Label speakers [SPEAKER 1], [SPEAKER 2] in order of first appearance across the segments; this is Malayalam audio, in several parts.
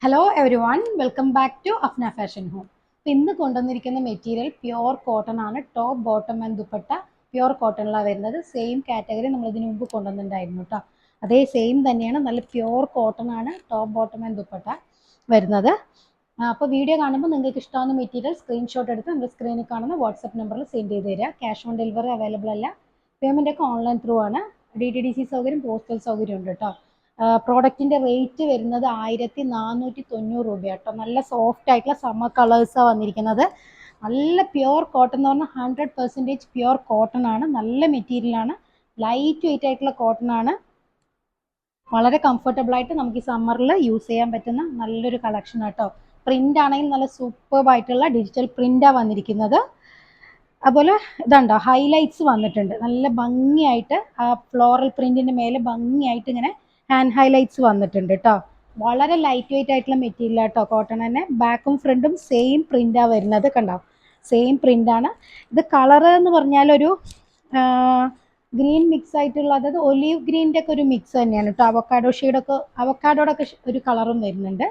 [SPEAKER 1] Hello everyone, welcome back to Afna fashion home. ഇന്ന് കൊണ്ടുവന്നിരിക്കുന്ന മെറ്റീരിയൽ പ്യുവർ കോട്ടൺ ആണ്. Top bottom and dupatta pure കോട്ടണിലാണ് വരുന്നത്. സെയിം കാറ്റഗറി നമ്മൾ ഇതിനു മുമ്പ് കൊണ്ടുവന്നിട്ടുണ്ടായിരുന്നു കേട്ടോ. അതേ സെയിം തന്നെയാണ്, നല്ല പ്യുവർ കോട്ടൺ ആണ് ടോപ്പ് ബോട്ടം ആൻഡ് ദുപ്പട്ട വരുന്നത്. അപ്പോൾ വീഡിയോ കാണുമ്പോൾ നിങ്ങൾക്ക് ഇഷ്ടമാകുന്ന മെറ്റീരിയൽ സ്ക്രീൻഷോട്ട് എടുത്ത് നമ്മൾ സ്ക്രീനിൽ കാണുന്ന വാട്സപ്പ് നമ്പറിൽ സെൻഡ് ചെയ്ത് തരിക. ക്യാഷ് ഓൺ ഡെലിവറി അവൈലബിൾ അല്ല. പേയ്മെൻ്റ് ഒക്കെ ഓൺലൈൻ ത്രൂ ആണ്. DTDC സൗകര്യം, പോസ്റ്റൽ സൗകര്യം ഉണ്ട് കേട്ടോ. പ്രോഡക്റ്റിൻ്റെ റേറ്റ് വരുന്നത് 1490 രൂപ കേട്ടോ. നല്ല സോഫ്റ്റ് ആയിട്ടുള്ള സമ്മർ കളേഴ്സാണ് വന്നിരിക്കുന്നത്. നല്ല പ്യുവർ കോട്ടൺ എന്ന് പറഞ്ഞാൽ 100% പ്യുവർ കോട്ടൺ ആണ്. നല്ല മെറ്റീരിയലാണ്, ലൈറ്റ് വെയിറ്റ് ആയിട്ടുള്ള കോട്ടൺ ആണ്. വളരെ കംഫർട്ടബിൾ ആയിട്ട് നമുക്ക് ഈ സമ്മറിൽ യൂസ് ചെയ്യാൻ പറ്റുന്ന നല്ലൊരു കളക്ഷൻ കേട്ടോ. പ്രിന്റ് ആണെങ്കിൽ നല്ല സൂപ്പർബ് ആയിട്ടുള്ള ഡിജിറ്റൽ പ്രിന്റാണ് വന്നിരിക്കുന്നത്. അതുപോലെ ഇതുണ്ടോ, ഹൈലൈറ്റ്സ് വന്നിട്ടുണ്ട് നല്ല ഭംഗിയായിട്ട്. ആ ഫ്ലോറൽ പ്രിന്റിന്റെ മേലെ ഭംഗിയായിട്ട് ഇങ്ങനെ ഹാൻഡ് ഹൈലൈറ്റ്സ് വന്നിട്ടുണ്ട് കേട്ടോ. വളരെ ലൈറ്റ് വെയിറ്റ് ആയിട്ടുള്ള മെറ്റീരിയൽ കേട്ടോ, കോട്ടൺ തന്നെ. ബാക്കും ഫ്രണ്ടും സെയിം പ്രിന്റാണ് വരുന്നത്, കണ്ടോ, സെയിം പ്രിന്റാണ്. ഇത് കളറ് എന്ന് പറഞ്ഞാൽ ഒരു ഗ്രീൻ മിക്സ് ആയിട്ടുള്ള, അതായത് ഒലീവ് ഗ്രീൻ്റെ ഒക്കെ ഒരു മിക്സ് തന്നെയാണ് കേട്ടോ. അവക്കാഡോയുടെ ഒക്കെ ഒരു കളറും വരുന്നുണ്ട്.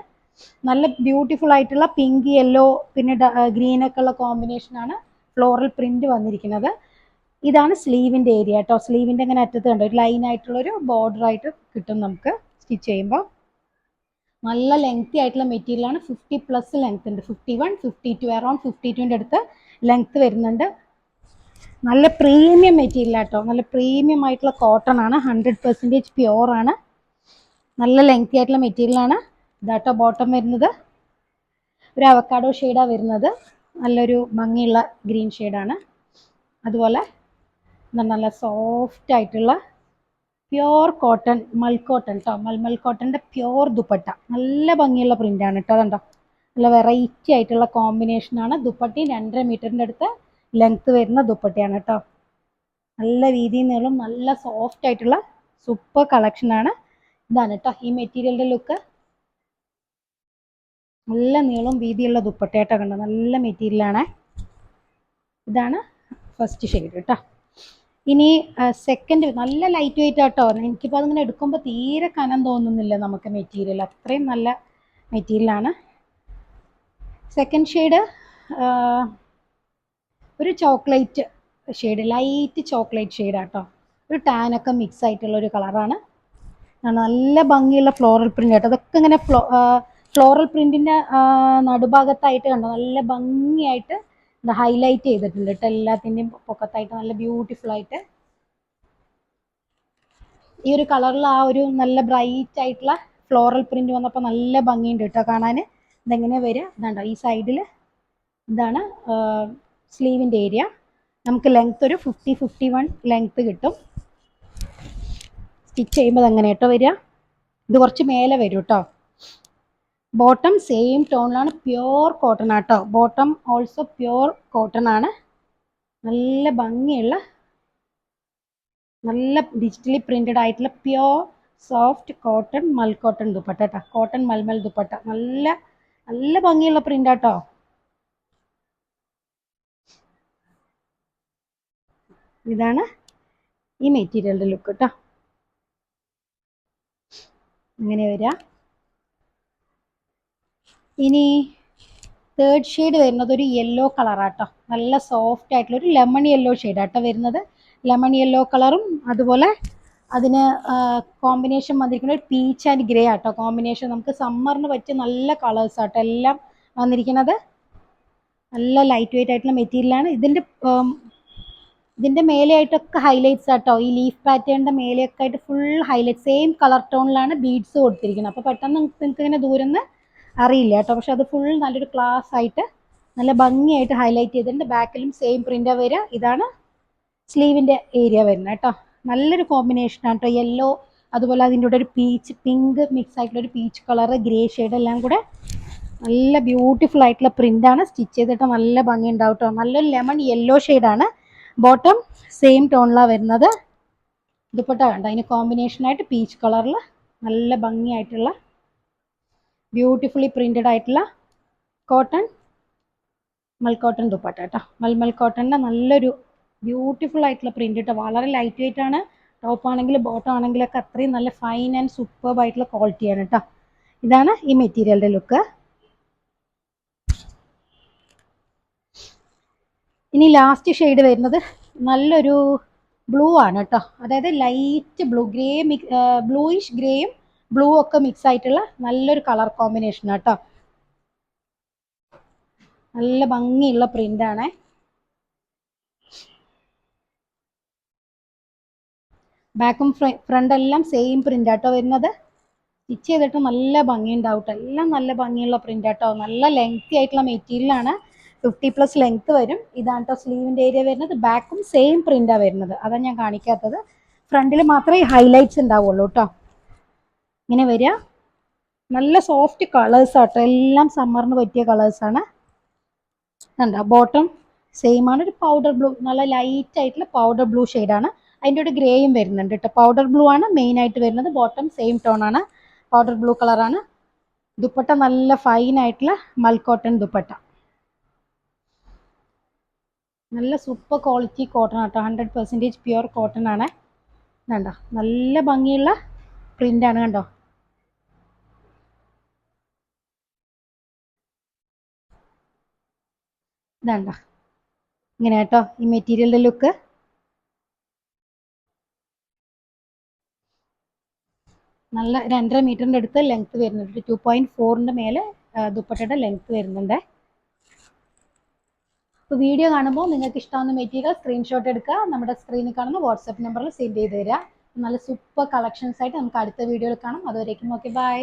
[SPEAKER 1] നല്ല ബ്യൂട്ടിഫുൾ ആയിട്ടുള്ള പിങ്ക്, യെല്ലോ, പിന്നെ ഗ്രീനൊക്കെ ഉള്ള കോമ്പിനേഷനാണ് ഫ്ലോറൽ പ്രിന്റ് വന്നിരിക്കുന്നത്. ഇതാണ് സ്ലീവിൻ്റെ ഏരിയ കേട്ടോ. സ്ലീവിൻ്റെ അങ്ങനെ അറ്റത്ത് കണ്ടോ, ഒരു ലൈൻ ആയിട്ടുള്ളൊരു ബോർഡർ ആയിട്ട് കിട്ടും നമുക്ക് സ്റ്റിച്ച് ചെയ്യുമ്പോൾ. നല്ല ലെങ്തി ആയിട്ടുള്ള മെറ്റീരിയലാണ്. 50+ ലെങ്ത് ഉണ്ട്. 51, 52, അറൗണ്ട് 52ൻ്റെ അടുത്ത് ലെങ്ത് വരുന്നുണ്ട്. നല്ല പ്രീമിയം മെറ്റീരിയൽ കേട്ടോ. നല്ല പ്രീമിയം ആയിട്ടുള്ള കോട്ടൺ ആണ്. 100% പ്യുവർ ആണ്. നല്ല ലെങ്തി ആയിട്ടുള്ള മെറ്റീരിയലാണ്. ഇതാട്ടോ ബോട്ടം വരുന്നത്. ഒരു അവക്കാഡോ ഷെയ്ഡാണ് വരുന്നത്. നല്ലൊരു ഭംഗിയുള്ള ഗ്രീൻ ഷെയ്ഡാണ്. അതുപോലെ നല്ല സോഫ്റ്റ് ആയിട്ടുള്ള പ്യുവർ കോട്ടൺ, മൽക്കോട്ടൺ കേട്ടോ. മൽമൽ കോട്ടൻ്റെ പ്യുവർ ദുപ്പട്ട. നല്ല ഭംഗിയുള്ള പ്രിൻ്റാണ് കേട്ടോ. അതുണ്ടോ, നല്ല വെറൈറ്റി ആയിട്ടുള്ള കോമ്പിനേഷനാണ്. ദുപ്പട്ടയും 2.5 മീറ്ററിൻ്റെ അടുത്ത് ലെങ്ത്ത് വരുന്ന ദുപ്പട്ടയാണ് കേട്ടോ. നല്ല വീതിയും നീളം, നല്ല സോഫ്റ്റ് ആയിട്ടുള്ള സൂപ്പർ കളക്ഷനാണ്. ഇതാണ് കേട്ടോ ഈ മെറ്റീരിയലിൻ്റെ ലുക്ക്. നല്ല നീളം വീതിയുള്ള ദുപ്പട്ടയായിട്ടോ, കണ്ടോ, നല്ല മെറ്റീരിയലാണ്. ഇതാണ് ഫസ്റ്റ് ഷെയ്ഡ് കേട്ടോ. ഇനി സെക്കൻഡ്, നല്ല ലൈറ്റ് വെയിറ്റ് ആട്ടോ. എനിക്കിപ്പോൾ അതിങ്ങനെ എടുക്കുമ്പോൾ തീരെ കനം തോന്നുന്നില്ല നമുക്ക് മെറ്റീരിയൽ, അത്രയും നല്ല മെറ്റീരിയലാണ്. സെക്കൻഡ് ഷെയ്ഡ് ഒരു ചോക്ലേറ്റ് ഷെയ്ഡ്, ലൈറ്റ് ചോക്ലേറ്റ് ഷെയ്ഡാട്ടോ. ഒരു ടാനൊക്കെ മിക്സ് ആയിട്ടുള്ള ഒരു കളറാണ്. നല്ല ഭംഗിയുള്ള ഫ്ലോറൽ പ്രിൻ്റ് കേട്ടോ. അതൊക്കെ ഇങ്ങനെ ഫ്ലോറൽ പ്രിൻറ്റിൻ്റെ നടുഭാഗത്തായിട്ട് കണ്ടോ, നല്ല ഭംഗിയായിട്ട് ഹൈലൈറ്റ് ചെയ്തിട്ടുണ്ട് കേട്ടോ. എല്ലാത്തിൻ്റെയും പൊക്കത്തായിട്ട് നല്ല ബ്യൂട്ടിഫുൾ ആയിട്ട് ഈ ഒരു കളറിൽ ആ ഒരു നല്ല ബ്രൈറ്റ് ആയിട്ടുള്ള ഫ്ലോറൽ പ്രിന്റ് വന്നപ്പോൾ നല്ല ഭംഗിയുണ്ട് കേട്ടോ കാണാൻ. ഇതെങ്ങനെയാണ് വരിക, ഇതാണ്ടോ ഈ സൈഡിൽ ഇതാണ് സ്ലീവിൻ്റെ ഏരിയ. നമുക്ക് ലെങ്ത് ഒരു 50-51 ലെങ്ത് കിട്ടും. സ്റ്റിച്ച് ചെയ്യുമ്പോൾ അങ്ങനെ കേട്ടോ വരിക. ഇത് കുറച്ച് മേലെ വരും കേട്ടോ. ബോട്ടം സെയിം ടോണിലാണ്, പ്യുവർ കോട്ടൺ ആട്ടോ. ബോട്ടം ഓൾസോ പ്യുവർ കോട്ടൺ ആണ്. നല്ല ഭംഗിയുള്ള, നല്ല ഡിജിറ്റലി പ്രിന്റഡ് ആയിട്ടുള്ള പ്യുവർ സോഫ്റ്റ് കോട്ടൺ മൽക്കോട്ടൺ ദുപ്പട്ട കേട്ടോ. കോട്ടൺ മൽമൽ ദുപ്പട്ട. നല്ല നല്ല ഭംഗിയുള്ള പ്രിന്റ് ആട്ടോ. ഇതാണ് ഈ മെറ്റീരിയലിന്റെ ലുക്ക് കേട്ടോ. അങ്ങനെ വരിക. ഇനി തേർഡ് ഷെയ്ഡ് വരുന്നത് ഒരു യെല്ലോ കളറാട്ടോ. നല്ല സോഫ്റ്റ് ആയിട്ടുള്ള ഒരു ലെമൺ യെല്ലോ ഷെയ്ഡാട്ടോ വരുന്നത്. ലെമൺ യെല്ലോ കളറും അതുപോലെ അതിന് കോമ്പിനേഷൻ വന്നിരിക്കുന്ന ഒരു പീച്ച് ആൻഡ് ഗ്രേ ആട്ടോ കോമ്പിനേഷൻ. നമുക്ക് സമ്മറിന് പറ്റിയ നല്ല കളേഴ്സ് ആട്ടോ എല്ലാം വന്നിരിക്കുന്നത്. നല്ല ലൈറ്റ് വെയിറ്റ് ആയിട്ടുള്ള മെറ്റീരിയലാണ്. ഇതിൻ്റെ മേലെയായിട്ടൊക്കെ ഹൈലൈറ്റ്സ് ആട്ടോ. ഈ ലീഫ് പാറ്റേണിൻ്റെ മേലെയൊക്കെ ആയിട്ട് ഫുൾ ഹൈലൈറ്റ്, സെയിം കളർ ടോണിലാണ് ബീഡ്സ് കൊടുത്തിരിക്കുന്നത്. അപ്പോൾ പെട്ടെന്ന് നിങ്ങൾക്ക് ഇങ്ങനെ ദൂരം നിന്ന് അറിയില്ല കേട്ടോ. പക്ഷെ അത് ഫുൾ നല്ലൊരു ക്ലാസ് ആയിട്ട് നല്ല ഭംഗിയായിട്ട് ഹൈലൈറ്റ് ചെയ്തിട്ടുണ്ട്. ബാക്കിലും സെയിം പ്രിൻ്റാണ് വരിക. ഇതാണ് സ്ലീവിൻ്റെ ഏരിയ വരുന്നത് കേട്ടോ. നല്ലൊരു കോമ്പിനേഷനാണ് കേട്ടോ. യെല്ലോ, അതുപോലെ അതിൻ്റെ കൂടെ ഒരു പീച്ച് പിങ്ക് മിക്സ് ആയിട്ടുള്ള ഒരു പീച്ച് കളർ, ഗ്രേ ഷെയ്ഡ് എല്ലാം കൂടെ നല്ല ബ്യൂട്ടിഫുൾ ആയിട്ടുള്ള പ്രിൻ്റാണ്. സ്റ്റിച്ച് ചെയ്തിട്ട് നല്ല ഭംഗി ഉണ്ടാവും കേട്ടോ. നല്ലൊരു ലെമൺ യെല്ലോ ഷെയ്ഡാണ്. ബോട്ടം സെയിം ടോണിലാണ് വരുന്നത്. ദുപ്പട്ട കണ്ടോ, അതിന് കോമ്പിനേഷനായിട്ട് പീച്ച് കളറിൽ നല്ല ഭംഗിയായിട്ടുള്ള ബ്യൂട്ടിഫുള്ളി പ്രിന്റഡ് ആയിട്ടുള്ള കോട്ടൺ മൽക്കോട്ടൺ ദുപ്പട്ട കേട്ടോ. മൽമൽ കോട്ടണിൻ്റെ നല്ലൊരു ബ്യൂട്ടിഫുൾ ആയിട്ടുള്ള പ്രിന്റ് കേട്ടോ. വളരെ ലൈറ്റ് വെയിറ്റ് ആണ്. ടോപ്പ് ആണെങ്കിലും ബോട്ടം ആണെങ്കിലൊക്കെ അത്രയും നല്ല ഫൈൻ ആൻഡ് സൂപ്പർബ് ആയിട്ടുള്ള ക്വാളിറ്റിയാണ് കേട്ടോ. ഇതാണ് ഈ മെറ്റീരിയലിൻ്റെ ലുക്ക്. ഇനി ലാസ്റ്റ് ഷെയ്ഡ് വരുന്നത് നല്ലൊരു ബ്ലൂ ആണ് കേട്ടോ. അതായത് ലൈറ്റ് ബ്ലൂ, ഗ്രേ ബ്ലൂയിഷ് ഗ്രേയും ബ്ലൂ ഒക്കെ മിക്സ് ആയിട്ടുള്ള നല്ലൊരു കളർ കോമ്പിനേഷൻ കേട്ടോ. നല്ല ഭംഗിയുള്ള പ്രിന്റ് ആണ്. ബാക്കും ഫ്രണ്ട് എല്ലാം സെയിം പ്രിന്റ് ആട്ടോ വരുന്നത്. സ്റ്റിച്ച് ചെയ്തിട്ട് നല്ല ഭംഗി ഉണ്ടാവും കേട്ടോ. എല്ലാം നല്ല ഭംഗിയുള്ള പ്രിന്റ് ആട്ടോ. നല്ല ലെങ്തി ആയിട്ടുള്ള മെറ്റീരിയൽ ആണ്. 50+ ലെങ്ത് വരും. ഇതാണ് കേട്ടോ സ്ലീവിൻ്റെ ഏരിയ വരുന്നത്. ബാക്കും സെയിം പ്രിന്റാണ് വരുന്നത്. അതാണ് ഞാൻ കാണിക്കാത്തത്. ഫ്രണ്ടിൽ മാത്രമേ ഹൈലൈറ്റ്സ് ഉണ്ടാവുള്ളൂ കേട്ടോ. ഇങ്ങനെ വരിക. നല്ല സോഫ്റ്റ് കളേഴ്സ് ആട്ടോ. എല്ലാം സമ്മറിന് പറ്റിയ കളേഴ്സാണ്. കണ്ടോ ബോട്ടം സെയിം ആണ്. ഒരു പൗഡർ ബ്ലൂ, നല്ല ലൈറ്റ് ആയിട്ടുള്ള പൗഡർ ബ്ലൂ ഷെയ്ഡാണ്. അതിൻ്റെ ഒരു ഗ്രേയും വരുന്നുണ്ട് കേട്ടോ. പൗഡർ ബ്ലൂ ആണ് മെയിൻ ആയിട്ട് വരുന്നത്. ബോട്ടം സെയിം ടോൺ ആണ്, പൗഡർ ബ്ലൂ കളറാണ്. ദുപ്പട്ട നല്ല ഫൈൻ ആയിട്ടുള്ള മൽക്കോട്ടൺ ദുപ്പട്ട. നല്ല സൂപ്പർ ക്വാളിറ്റി കോട്ടൺ ആട്ടോ. 100% പ്യുവർ കോട്ടൺ ആണ്. കണ്ടോ നല്ല ഭംഗിയുള്ള പ്രിന്റ് ആണ്. കണ്ടോ ഇതാണ്ടോ ഇങ്ങനെ കേട്ടോ ഈ മെറ്റീരിയലിൻ്റെ ലുക്ക്. നല്ല 2.5 മീറ്ററിൻ്റെ അടുത്ത് ലെങ്ത് വരുന്നുണ്ട്. 2.4ൻ്റെ മേലെ ദുപ്പട്ടയുടെ ലെങ്ത് വരുന്നുണ്ട്. അപ്പോൾ വീഡിയോ കാണുമ്പോൾ നിങ്ങൾക്ക് ഇഷ്ടമാകുന്ന മെറ്റീരിയൽ സ്ക്രീൻഷോട്ട് എടുക്കുക. നമ്മുടെ സ്ക്രീനിൽ കാണുന്ന വാട്സാപ്പ് നമ്പറിൽ സെൻഡ് ചെയ്ത് തരിക. നല്ല സൂപ്പർ കളക്ഷൻസ് ആയിട്ട് നമുക്ക് അടുത്ത വീഡിയോയിൽ കാണാം. അതുവരേക്കും ഓക്കെ ബൈ.